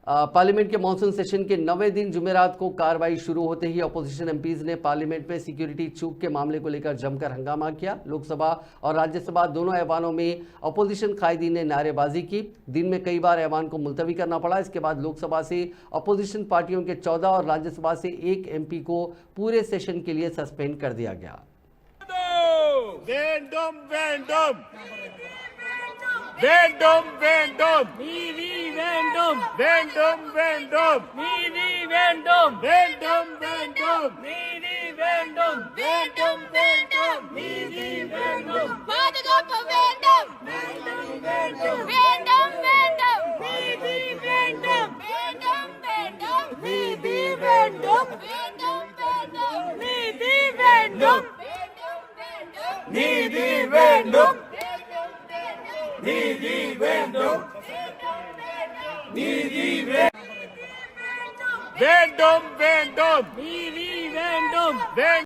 Parliament के monsoon session के 9वें दिन जुमेरात को कार्रवाई शुरू होते ही अपोजिशन एमपीज ने पार्लियामेंट में सिक्योरिटी चूक के मामले को लेकर जमकर हंगामा किया। लोकसभा और राज्यसभा दोनों ऐवानों में अपोजिशन कायदीन ने नारेबाजी की। दिन में कई बार ऐवान को मुलतवी करना पड़ा। इसके बाद लोकसभा से अपोजिशन पार्टियों के 14 और राज्यसभा से 1 एमपी को पूरे सेशन के लिए सस्पेंड कर दिया गया। வேண்டும் வேண்டும் நீதி வேண்டும் வேண்டும் வேண்டும் நீதி வேண்டும் வேண்டும் வேண்டும் நீதி வேண்டும் வேண்டும் வேண்டும் நீதி வேண்டும் பாதுகாப்பு வேண்டும் வேண்டும் வேண்டும் வேண்டும் நீதி வேண்டும் வேண்டும் வேண்டும் நீதி வேண்டும் வேண்டும் வேண்டும் நீதி வேண்டும் நீதி வேண்டும் நீதி வேண்டும் நீதி வேண்டும் வேண்டும் நீதி வேண்டும்